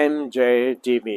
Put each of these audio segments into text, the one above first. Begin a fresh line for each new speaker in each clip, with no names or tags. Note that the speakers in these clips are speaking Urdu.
MJ TV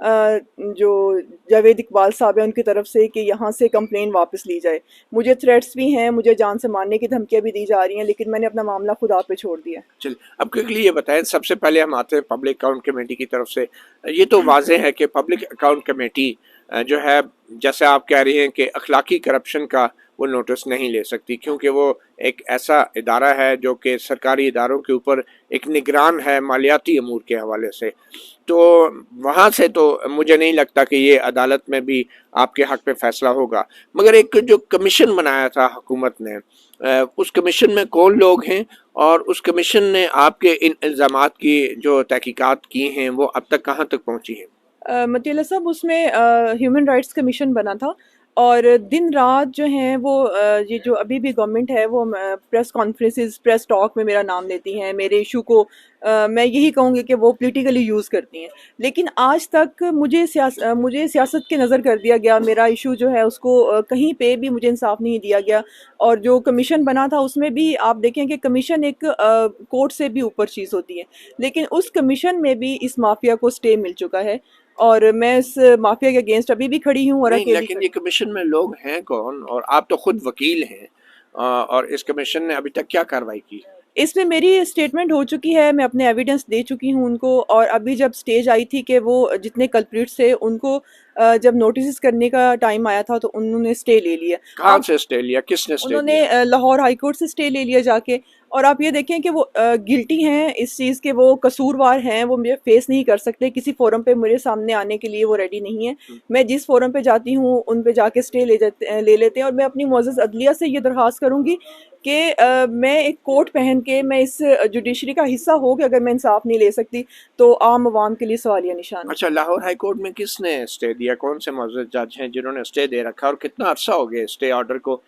جو جاوید اقبال صاحب ہیں ان کی طرف سے کہ یہاں سے کمپلین واپس لی جائے. مجھے تھریٹس بھی ہیں, مجھے جان سے مارنے کی دھمکیاں بھی دی جا رہی ہیں, لیکن میں نے اپنا معاملہ خدا پہ چھوڑ دیا.
چلیے اب کوئکلی یہ بتائیں, سب سے پہلے ہم آتے ہیں پبلک اکاؤنٹ کمیٹی کی طرف سے. یہ تو واضح ہے کہ پبلک اکاؤنٹ کمیٹی جو ہے, جیسے آپ کہہ رہی ہیں کہ اخلاقی کرپشن کا وہ نوٹس نہیں لے سکتی, کیونکہ وہ ایک ایسا ادارہ ہے جو کہ سرکاری اداروں کے اوپر ایک نگران ہے مالیاتی امور کے حوالے سے. تو وہاں سے تو مجھے نہیں لگتا کہ یہ عدالت میں بھی آپ کے حق پہ فیصلہ ہوگا. مگر ایک جو کمیشن بنایا تھا حکومت نے, اس کمیشن میں کون لوگ ہیں, اور اس کمیشن نے آپ کے ان الزامات کی جو تحقیقات کی ہیں وہ اب تک کہاں تک پہنچی ہیں؟
مطیع اللہ صاحب, اس میں ہیومن رائٹس کمیشن بنا تھا, اور دن رات جو ہیں وہ یہ جو ابھی بھی گورنمنٹ ہے وہ پریس کانفرنسز, پریس ٹاک میں میرا نام لیتی ہیں, میرے ایشو کو میں یہی کہوں گی کہ وہ پولیٹیکلی یوز کرتی ہیں. لیکن آج تک مجھے سیاست کے نظر کر دیا گیا, میرا ایشو جو ہے اس کو کہیں پہ بھی مجھے انصاف نہیں دیا گیا. اور جو کمیشن بنا تھا اس میں بھی آپ دیکھیں کہ کمیشن ایک کورٹ سے بھی اوپر چیز ہوتی ہے, لیکن اس کمیشن میں بھی اس مافیا کو سٹے مل چکا ہے, اور میں اس مافیا کے اگینسٹ ابھی بھی کھڑی ہوں اور
نہیں,
اکیلی
لیکن یہ کمیشن میں لوگ ہیں کون, اور آپ تو خود وکیل ہیں, اور اس کمیشن نے ابھی تک کیا کارروائی کی؟
اس میں میری اسٹیٹمنٹ ہو چکی ہے, میں اپنے ایویڈنس دے چکی ہوں ان کو. اور ابھی جب سٹیج آئی تھی کہ وہ جتنے کلپریٹس تھے ان کو جب نوٹسز کرنے کا ٹائم آیا تھا تو انہوں نے سٹے لے لیا.
کہاں سے سٹے لیا, کس نے سٹے
انہوں نے
لیا؟
لاہور ہائی کورٹ سے سٹے لے لیا جا کے. اور آپ یہ دیکھیں کہ وہ گلٹی ہیں اس چیز کے, وہ قصوروار ہیں, وہ مجھے فیس نہیں کر سکتے, کسی فورم پہ میرے سامنے آنے کے لیے وہ ریڈی نہیں ہے. میں جس فورم پہ جاتی ہوں ان پہ جا کے سٹے لے لیتے ہیں. اور میں اپنی معزز عدلیہ سے یہ درخواست کروں گی کہ میں ایک کوٹ پہن کے میں اس جوڈیشری کا حصہ ہو کہ اگر میں انصاف نہیں لے سکتی تو عام عوام کے لیے سوالیہ نشان.
اچھا, لاہور ہائی کورٹ میں کس نے سٹے دیا, کون سے معزز جج ہیں جنہوں نے سٹے دے رکھا, اور کتنا عرصہ ہو گیا سٹے آرڈر کو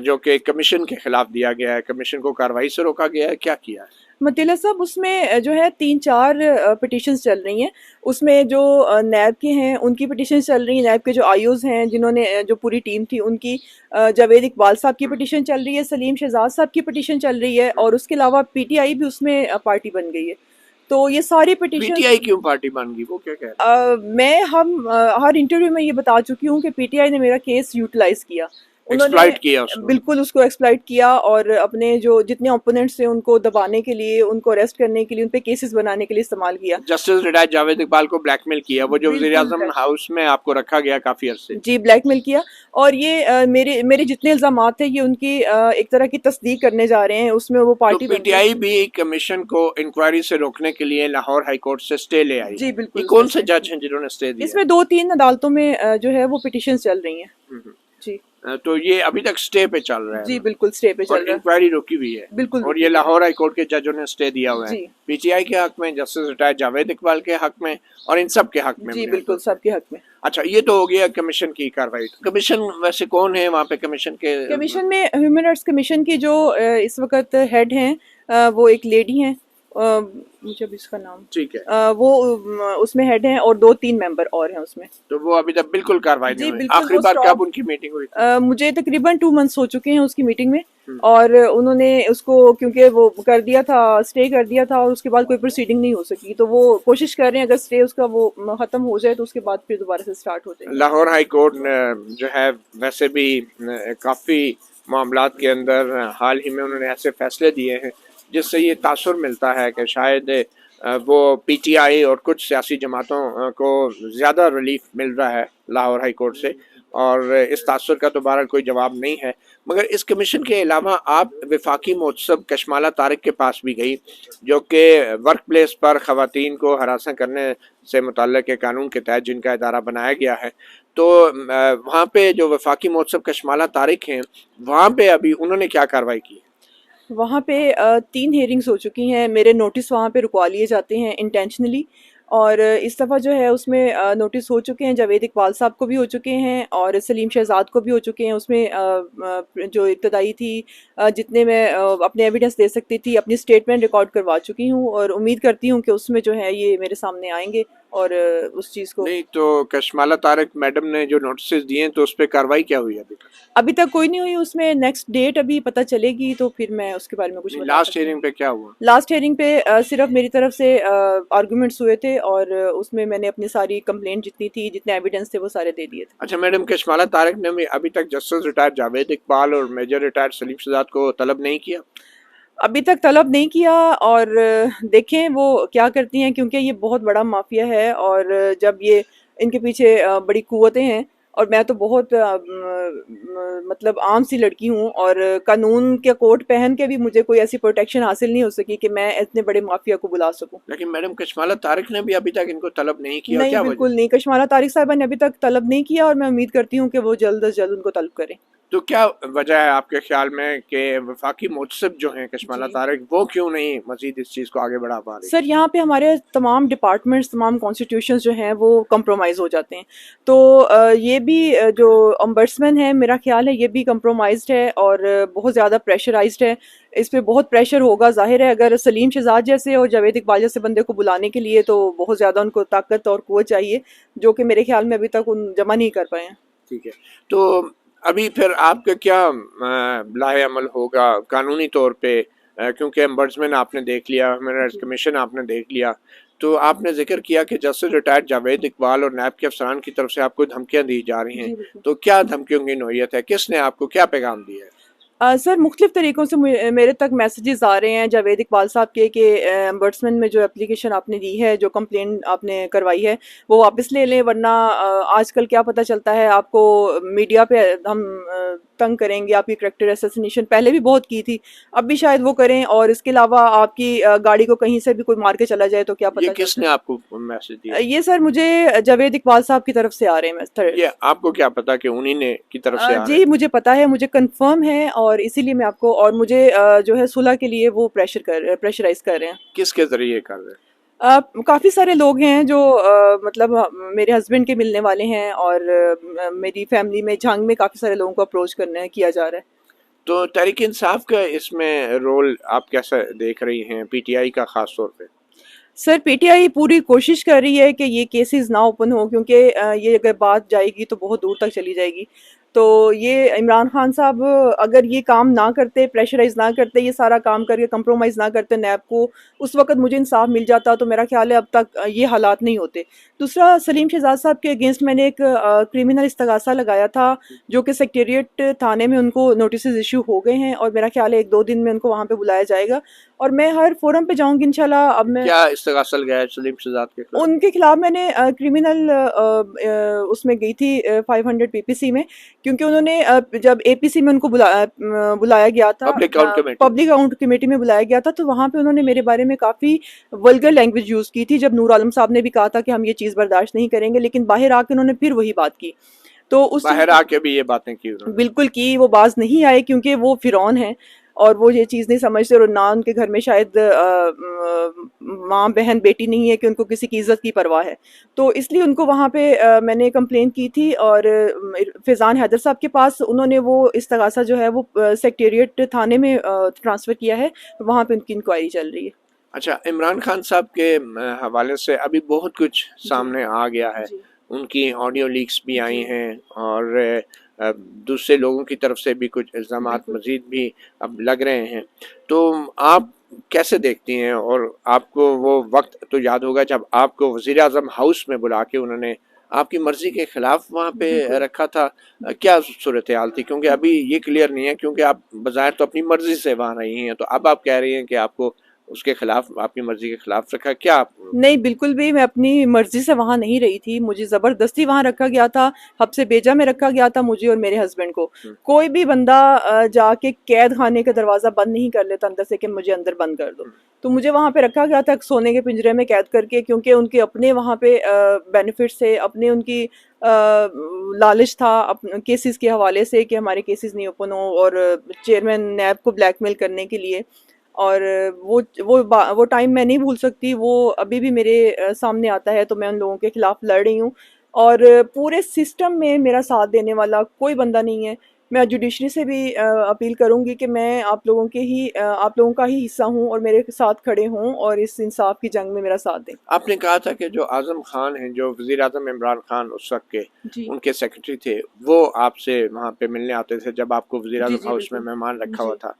جو کہ کمیشن کے خلاف دیا گیا ہے, کمیشن کو کارروائی سے روکا گیا ہے, کیا کیا ہے؟
مطیع اللہ صاحب, اس میں جو ہے 3-4 پٹیشنز چل رہی ہیں. اس میں جو نیب کے ہیں ان کی پٹیشنز چل رہی ہیں, نیب کے جو آئیوز ہیں جنہوں نے جو پوری ٹیم تھی ان کی, جاوید اقبال صاحب کی پٹیشن چل رہی ہے, سلیم شہزاد صاحب کی پٹیشن چل رہی ہے, اور اس کے علاوہ پی ٹی آئی بھی اس میں پارٹی بن گئی ہے. تو یہ ساری
پی
پٹیشن
ٹی آئی کیوں پارٹی بن گئی, وہ کیا کہہ رہے ہیں؟
میں ہر انٹرویو میں یہ بتا چکی ہوں کہ پی ٹی آئی نے میرا کیس یوٹیلائز کیا, انہوں نے
ایکسپلائٹ کیا اس کو؟
بالکل اس کو ایکسپلائٹ کیا, اور اپنے جو جتنے اوپوننٹس تھے ان کو دبانے کے لیے, ان کو اریسٹ کرنے کے لیے, ان پہ کیسز بنانے کے لیے استعمال کیا.
جسٹس ریٹائرڈ جاوید اقبال کو بلیک میل کیا, وہ جو وزیر اعظم ہاؤس میں آپ کو رکھا گیا کافی عرصے؟
جی, بلیک میل کیا. اور یہ میرے جتنے الزامات تھے یہ ان کی ایک طرح کی تصدیق کرنے جا رہے ہیں, اس میں وہ
تو
پارٹی
پی ٹی آئی بھی کمیشن کو انکوائری سے روکنے کے لیے لاہور ہائی کورٹ سے سٹے لے آئی.
جی بالکل.
یہ کون سے جج ہیں جنہوں نے سٹے دیا؟
اس میں 2-3 عدالتوں میں جو ہے وہ پٹیشنز چل رہی ہیں. جی,
تو یہ ابھی تک سٹے پہ چل رہا ہے؟
جی بالکل سٹے پہ چل رہا ہے,
انکوائری روکی ہوئی ہے
بالکل.
اور یہ لاہور ہائی کورٹ کے ججوں نے سٹے دیا ہوا ہے,
جی
پی ٹی آئی کے حق میں, جسٹس ریٹائرڈ جاوید اقبال کے حق میں, اور ان سب کے حق میں.
جی بالکل, سب کے حق میں.
اچھا, یہ تو ہو گیا کمیشن کی کارروائی. کمیشن ویسے کون ہے وہاں پہ کمیشن کے؟
کمیشن میں ہیومن رائٹس کمیشن کی جو اس وقت ہیڈ ہیں وہ ایک لیڈی ہیں, مجھے ابھی اس کا نام,
ٹھیک ہے,
وہ اس میں ہیڈ ہیں, اور 2-3 ممبر اور ہیں اس میں.
تو وہ ابھی تک بالکل کارروائی نہیں
جی
ہوئی.
بالکل.
آخری بار کب ان کی میٹنگ ہوئی تھی؟
مجھے تقریباً 2 months ہو چکے ہیں اس کی میٹنگ میں, اور انہوں نے اس کو کیونکہ وہ کر دیا تھا, سٹے کر دیا تھا, اور اس کے بعد کوئی پروسیڈنگ نہیں ہو سکی, تو وہ کوشش کر رہے ہیں اگر سٹے اس کا وہ ختم ہو جائے تو اس کے بعد پھر دوبارہ سے سٹارٹ ہو جائے.
لاہور ہائی کورٹ جو ہے ویسے بھی کافی معاملات کے اندر حال ہی میں انہوں نے ایسے فیصلے دیے ہیں جس سے یہ تاثر ملتا ہے کہ شاید وہ پی ٹی آئی اور کچھ سیاسی جماعتوں کو زیادہ ریلیف مل رہا ہے لاہور ہائی کورٹ سے, اور اس تاثر کا تو بہرحال کوئی جواب نہیں ہے. مگر اس کمیشن کے علاوہ آپ وفاقی محتسب کشمالہ طارق کے پاس بھی گئی, جو کہ ورک پلیس پر خواتین کو ہراساں کرنے سے متعلق ایک قانون کے تحت جن کا ادارہ بنایا گیا ہے. تو وہاں پہ جو وفاقی محتسب کشمالہ طارق ہیں, وہاں پہ ابھی انہوں نے کیا کارروائی کی؟
وہاں پہ 3 ہیئرنگز ہو چکی ہیں, میرے نوٹس وہاں پہ رکوا لیے جاتے ہیں انٹینشنلی, اور اس دفعہ جو ہے اس میں نوٹس ہو چکے ہیں, جاوید اقبال صاحب کو بھی ہو چکے ہیں, اور سلیم شہزاد کو بھی ہو چکے ہیں. اس میں جو ابتدائی تھی جتنے میں اپنے ایویڈنس دے سکتی تھی اپنی اسٹیٹمنٹ ریکارڈ کروا چکی ہوں, اور امید کرتی ہوں کہ اس میں جو ہے یہ میرے سامنے آئیں گے اور اس چیز کو
نہیں تو کشمالہ طارق میڈم نے جو نوٹسز دیے ہیں تو اس پہ کاروائی کیا ہوئی
ابھی تک کوئی نہیں ہوئی. اس میں نیکسٹ ڈیٹ ابھی پتہ چلے گی تو پھر میں اس کے بارے میں کچھ بتا
لاسٹ
سکتی ہوں.
ہیئرنگ پہ کیا ہوا؟
لاسٹ ہیئرنگ پہ صرف میری طرف سے آرگومنٹس ہوئے تھے اور اس میں میں نے اپنی ساری کمپلینٹ جتنی تھی جتنے ایویڈنس تھے وہ سارے دے دیے تھے.
اچھا میڈم، کشمالہ طارق نے بھی ابھی تک جسٹس ریٹائر جاوید اقبال اور میجر ریٹائر سلیم شہزاد کو طلب نہیں کیا؟
ابھی تک طلب نہیں کیا اور دیکھیں وہ کیا کرتی ہیں کیونکہ یہ بہت بڑا مافیا ہے اور جب یہ ان کے پیچھے بڑی قوتیں ہیں اور میں تو بہت مطلب عام سی لڑکی ہوں اور قانون کے کوٹ پہن کے بھی مجھے کوئی ایسی پروٹیکشن حاصل نہیں ہو سکی کہ میں اتنے بڑے مافیا کو بلا سکوں.
لیکن میڈم کشمالہ طارق نے بھی ابھی تک ان کو طلب نہیں کیا،
نہیں
کیا وجہ؟
بالکل نہیں. کشمالہ طارق صاحبہ نے ابھی تک طلب نہیں کیا اور میں امید کرتی ہوں کہ وہ جلد از جلد ان کو طلب کریں.
تو کیا وجہ ہے آپ کے خیال میں کہ وفاقی محتسب جو ہیں کشمالہ طارق وہ کیوں نہیں مزید اس چیز کو آگے بڑھا پا رہے؟
سر یہاں پہ ہمارے تمام ڈپارٹمنٹس تمام کانسٹیٹیوشنز جو ہیں وہ کمپرومائز ہو جاتے ہیں. تو یہ بھی جو امبرسمن ہے میرا خیال ہے یہ بھی کمپرومائزڈ ہے اور بہت زیادہ پریشرائزڈ ہے. اس پہ بہت پریشر ہوگا. ظاہر ہے اگر سلیم شہزاد جیسے اور جاوید اقبال جیسے بندے کو بلانے کے لیے تو بہت زیادہ ان کو طاقت اور قوت چاہیے جو کہ میرے خیال میں ابھی تک ان جمع نہیں کر پائے ہیں.
ٹھیک ہے، تو ابھی پھر آپ کا کیا لاہ عمل ہوگا قانونی طور پہ؟ کیونکہ امبرسمن آپ نے دیکھ لیا، ہیومن رائٹس کمیشن آپ نے دیکھ لیا، تو آپ نے ذکر کیا کہ جسٹس ریٹائرڈ جاوید اقبال اور نیب کے افسران کی طرف سے آپ کو دھمکیاں دی جا رہی ہیں. تو کیا دھمکیوں کی نوعیت ہے؟ کس نے آپ کو کیا پیغام دیا ہے؟
سر مختلف طریقوں سے میرے تک میسیجز آ رہے ہیں جاوید اقبال صاحب کے کہ امبرسمن میں جو اپلیکیشن آپ نے دی ہے جو کمپلین آپ نے کروائی ہے وہ واپس لے لیں ورنہ آج کل کیا پتہ چلتا ہے آپ کو میڈیا پہ ہم تنگ کریں گے. آپ کی کریکٹر اسیسینیشن پہلے بھی بہت کی تھی اب بھی شاید وہ کریں اور اس کے علاوہ آپ کی گاڑی کو کہیں سے بھی کوئی مار کے چلا جائے تو کیا پتہ.
یہ کس نے آپ کو میسج دیا؟
یہ سر مجھے جاوید اقبال صاحب کی طرف سے آ رہے ہیں.
یہ آپ کو کیا پتا کہ انہی نے کی طرف سے آ رہے ہیں؟
جی مجھے پتا ہے، مجھے کنفرم ہے اور اسی لیے میں آپ کو اور مجھے جو ہے صلح کے لیے وہ پریشرائز کر رہے ہیں.
کس کے ذریعے کر رہے ہیں؟
کافی سارے لوگ ہیں جو مطلب میرے ہسبینڈ کے ملنے والے ہیں اور میری فیملی میں جھنگ میں کافی سارے لوگوں کو اپروچ کیا جا رہا ہے.
تو تحریک انصاف کا اس میں رول آپ کیسا دیکھ رہی ہیں، پی ٹی آئی کا خاص طور پہ؟
سر پی ٹی آئی پوری کوشش کر رہی ہے کہ یہ کیسز نہ اوپن ہوں کیونکہ یہ اگر بات جائے گی تو بہت دور تک چلی جائے گی. تو یہ عمران خان صاحب اگر یہ کام نہ کرتے، پریشرائز نہ کرتے، یہ سارا کام کر کے کمپرومائز نہ کرتے نیب کو، اس وقت مجھے انصاف مل جاتا تو میرا خیال ہے اب تک یہ حالات نہیں ہوتے. دوسرا سلیم شہزاد صاحب کے اگینسٹ میں نے ایک کرمنل استغاثہ لگایا تھا جو کہ سیکریٹریٹ تھانے میں ان کو نوٹسز ایشو ہو گئے ہیں اور میرا خیال ہے 1-2 دن میں ان کو وہاں پہ بلایا جائے گا اور میں ہر فورم پہ جاؤں گی انشاءاللہ. اب میں
کیا استغاثہ لگایا ہے سلیم شہزاد کے خلاف؟
ان کے خلاف میں نے کرمنل اس میں گئی تھی 500 پی پی سی میں کیونکہ انہوں نے جب اے پی سی میں ان کو بلایا گیا تھا،
پبلک
اکاؤنٹ کمیٹی میں بلایا گیا تھا تو وہاں پہ انہوں نے میرے بارے میں کافی ولگر لینگویج یوز کی تھی جب نور عالم صاحب نے بھی کہا تھا کہ ہم یہ چیز برداشت نہیں کریں گے، لیکن باہر آ کے انہوں نے پھر وہی بات کی. تو اس
باہر آ کے بھی یہ باتیں کی انہوں نے؟
بالکل کی، وہ باز نہیں آئے کیونکہ وہ فرعون ہیں اور وہ یہ چیز نہیں سمجھتے اور نہ ان کے گھر میں شاید ماں بہن بیٹی نہیں ہے کہ ان کو کسی کی عزت کی پرواہ ہے. تو اس لیے ان کو وہاں پہ میں نے کمپلین کی تھی اور فیضان حیدر صاحب کے پاس انہوں نے وہ استغاثہ جو ہے وہ سیکریٹریٹ تھانے میں ٹرانسفر کیا ہے، وہاں پہ ان کی انکوائری چل رہی ہے.
اچھا، عمران خان صاحب کے حوالے سے ابھی بہت کچھ سامنے آ گیا ہے، ان کی آڈیو لیکس بھی آئی ہیں اور دوسرے لوگوں کی طرف سے بھی کچھ الزامات مزید بھی اب لگ رہے ہیں. تو آپ کیسے دیکھتی ہیں؟ اور آپ کو وہ وقت تو یاد ہوگا جب آپ کو وزیر اعظم ہاؤس میں بلا کے انہوں نے آپ کی مرضی کے خلاف وہاں پہ رکھا تھا، کیا صورتحال تھی؟ کیونکہ ابھی یہ کلیئر نہیں ہے، کیونکہ آپ بظاہر تو اپنی مرضی سے وہاں رہی ہیں، تو اب آپ کہہ رہی ہیں کہ آپ کو اس کے خلاف، آپ کی مرضی کے خلاف رکھا. کیا آپ؟
نہیں بالکل بھی، میں اپنی مرضی سے وہاں نہیں رہی تھی، مجھے زبردستی وہاں رکھا گیا تھا، حب سے بیجا میں رکھا گیا تھا مجھے اور میرے ہسبینڈ کو. کوئی بھی بندہ جا کے قید خانے کا دروازہ بند نہیں کر لیتا اندر سے کہ مجھے اندر بند کر دو. تو مجھے وہاں پہ رکھا گیا تھا سونے کے پنجرے میں قید کر کے کیونکہ ان کے اپنے وہاں پہ بینیفٹس تھے، اپنے ان کی لالچ تھا کیسز کے حوالے سے کہ ہمارے کیسز نہیں اوپن ہوں اور چیئرمین نیب کو بلیک میل کرنے کے لیے. اور وہ ٹائم میں نہیں بھول سکتی، وہ ابھی بھی میرے سامنے آتا ہے. تو میں ان لوگوں کے خلاف لڑ رہی ہوں اور پورے سسٹم میں میرا ساتھ دینے والا کوئی بندہ نہیں ہے. میں جوڈیشری سے بھی اپیل کروں گی کہ میں آپ لوگوں کا ہی حصہ ہوں اور میرے ساتھ کھڑے ہوں اور اس انصاف کی جنگ میں میرا ساتھ دیں۔
آپ نے کہا تھا کہ جو اعظم خان ہیں، جو وزیر اعظم عمران خان اس وقت کے
جی
ان کے سیکرٹری تھے، وہ آپ سے وہاں پہ ملنے آتے تھے جب آپ کو وزیر
جی
اعظم
جی
ہاؤس میں
بالکل
مہمان رکھا ہوا
جی۔
تھا،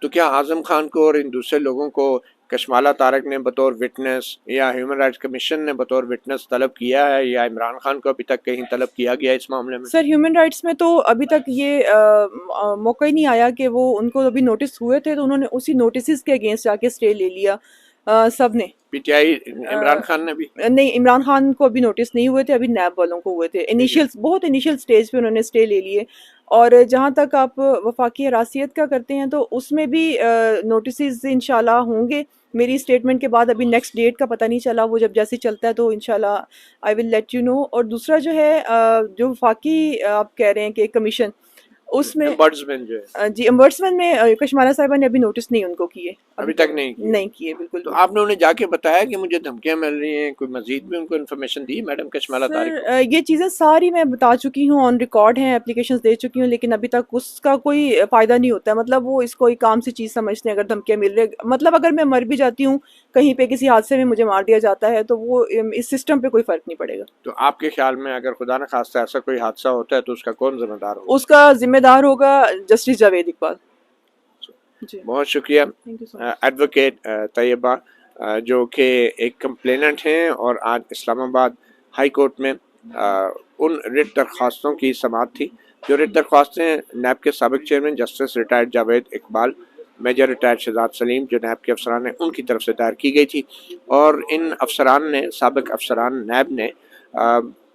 تو کیا اعظم خان کو اور ان دوسرے لوگوں کو کشمالہ طارق نے بطور وٹنس یا ہیومن رائٹس کمیشن نے بطور وٹنس طلب کیا ہے، یا عمران خان کو ابھی تک کہیں طلب کیا گیا اس معاملے میں؟
سر ہیومن رائٹس میں تو ابھی تک یہ موقع ہی نہیں آیا کہ وہ ان کو ابھی نوٹس ہوئے تھے تو انہوں نے اسی نوٹسز کے اگینسٹ جا کے اسٹے لے لیا سب نے۔
P T I Imran Khan نے بھی؟
نہیں، عمران خان کو ابھی نوٹس نہیں ہوئے تھے، ابھی نیب والوں کو ہوئے تھے، بہت انیشیل سٹیج پہ انہوں نے اسٹے لے لیے۔ اور جہاں تک آپ وفاقی حراسیت کا کرتے ہیں تو اس میں بھی نوٹسز انشاءاللہ ہوں گے میری اسٹیٹمنٹ کے بعد، ابھی نیکسٹ ڈیٹ کا پتہ نہیں چلا، وہ جب جیسے چلتا ہے تو انشاءاللہ آئی ول لیٹ یو نو۔ اور دوسرا جو ہے جو وفاقی آپ کہہ رہے ہیں کہ کمیشن، اس میں
امبرڈسمنٹ جو ہے
جی امبرسمنٹ میں کشمالہ صاحبہ نے ابھی نوٹس نہیں ان کو کیے،
ابھی تک نہیں کیا؟
نہیں کیے بالکل
تو
بھی۔
آپ نے انہیں جا کے بتایا کہ مجھے دھمکیاں مل رہی ہیں، کوئی مزید بھی ان کو انفارمیشن دی میڈم کشمالہ طارق کو؟
سر یہ چیزیں ساری میں بتا چکی ہوں، آن ریکارڈ ہیں، اپلیکیشنز دے چکی ہوں، لیکن ابھی تک اس کا کوئی فائدہ نہیں ہوتا ہے۔ مطلب وہ اس کو ایک کام سی چیز سمجھتے ہیں، اگر دھمکیاں مل رہی، مطلب اگر میں مر بھی جاتی ہوں کہیں پہ کسی حادثے میں مجھے مار دیا جاتا ہے تو وہ اس سسٹم پہ کوئی فرق نہیں پڑے گا۔
تو آپ کے خیال میں اگر خدا نہ خواستہ ایسا کوئی حادثہ ہوتا ہے تو اس کا کون ذمہ دار ہوگا؟
اس کا ذمہ دار ہوگا جسٹس جاوید اقبال۔ جی
بہت شکریہ
thank you so much.
Advocate Tayyaba, جو کہ ایک کمپلیننٹ ہیں اور آج اسلام آباد ہائی کورٹ میں ان ریٹ درخواستوں کی سماعت تھی، جو ریٹ درخواستیں نیب کے سابق chairman justice retired Javed Iqbal, major retired Shahzad Saleem جو نیب کے افسران ہیں ان کی طرف سے دائر کی گئی تھی، اور ان افسران نے، سابق افسران نیب نے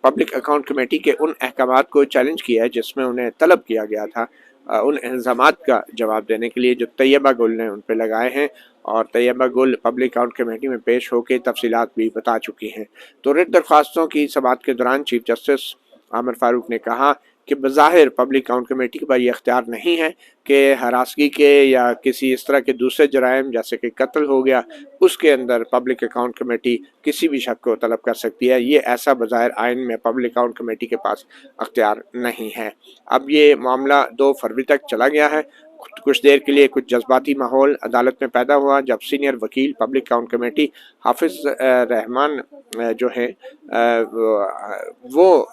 پبلک اکاؤنٹ کمیٹی کے ان احکامات کو چیلنج کیا ہے جس میں انہیں طلب کیا گیا تھا ان الزامات کا جواب دینے کے لیے جو طیبہ گل نے ان پہ لگائے ہیں، اور طیبہ گل پبلک اکاؤنٹ کمیٹی میں پیش ہو کے تفصیلات بھی بتا چکی ہیں۔ تو ریٹ درخواستوں کی سماعت کے دوران چیف جسٹس عامر فاروق نے کہا کہ بظاہر پبلک اکاؤنٹ کمیٹی کے پاس یہ اختیار نہیں ہے کہ ہراسگی کے یا کسی اس طرح کے دوسرے جرائم جیسے کہ قتل ہو گیا اس کے اندر پبلک اکاؤنٹ کمیٹی کسی بھی شخص کو طلب کر سکتی ہے، یہ ایسا بظاہر آئین میں پبلک اکاؤنٹ کمیٹی کے پاس اختیار نہیں ہے۔ اب یہ معاملہ 2 فروری تک چلا گیا ہے۔ کچھ دیر کے لیے کچھ جذباتی ماحول عدالت میں پیدا ہوا جب سینئر وکیل پبلک اکاؤنٹ کمیٹی حافظ رحمان جو ہیں وہ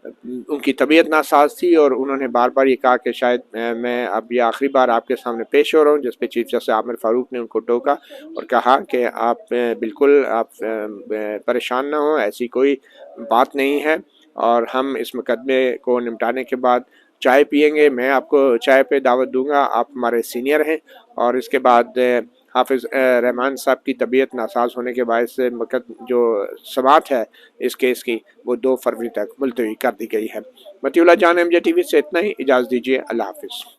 ان کی طبیعت ناساز تھی، اور انہوں نے بار بار یہ کہا کہ شاید میں اب یہ آخری بار آپ کے سامنے پیش ہو رہا ہوں، جس پہ چیف جسٹس عامر فاروق نے ان کو ٹوکا اور کہا کہ آپ بالکل آپ پریشان نہ ہوں، ایسی کوئی بات نہیں ہے، اور ہم اس مقدمے کو نمٹانے کے بعد چائے پیئیں گے، میں آپ کو چائے پہ دعوت دوں گا، آپ ہمارے سینئر ہیں۔ اور اس کے بعد حافظ رحمان صاحب کی طبیعت ناساز ہونے کے باعث جو سماعت ہے اس کیس کی وہ 2 فروری تک ملتوی کر دی گئی ہے۔ مطیع اللہ جان، MJ ٹی وی سے اتنا ہی، اجازت دیجیے، اللہ حافظ۔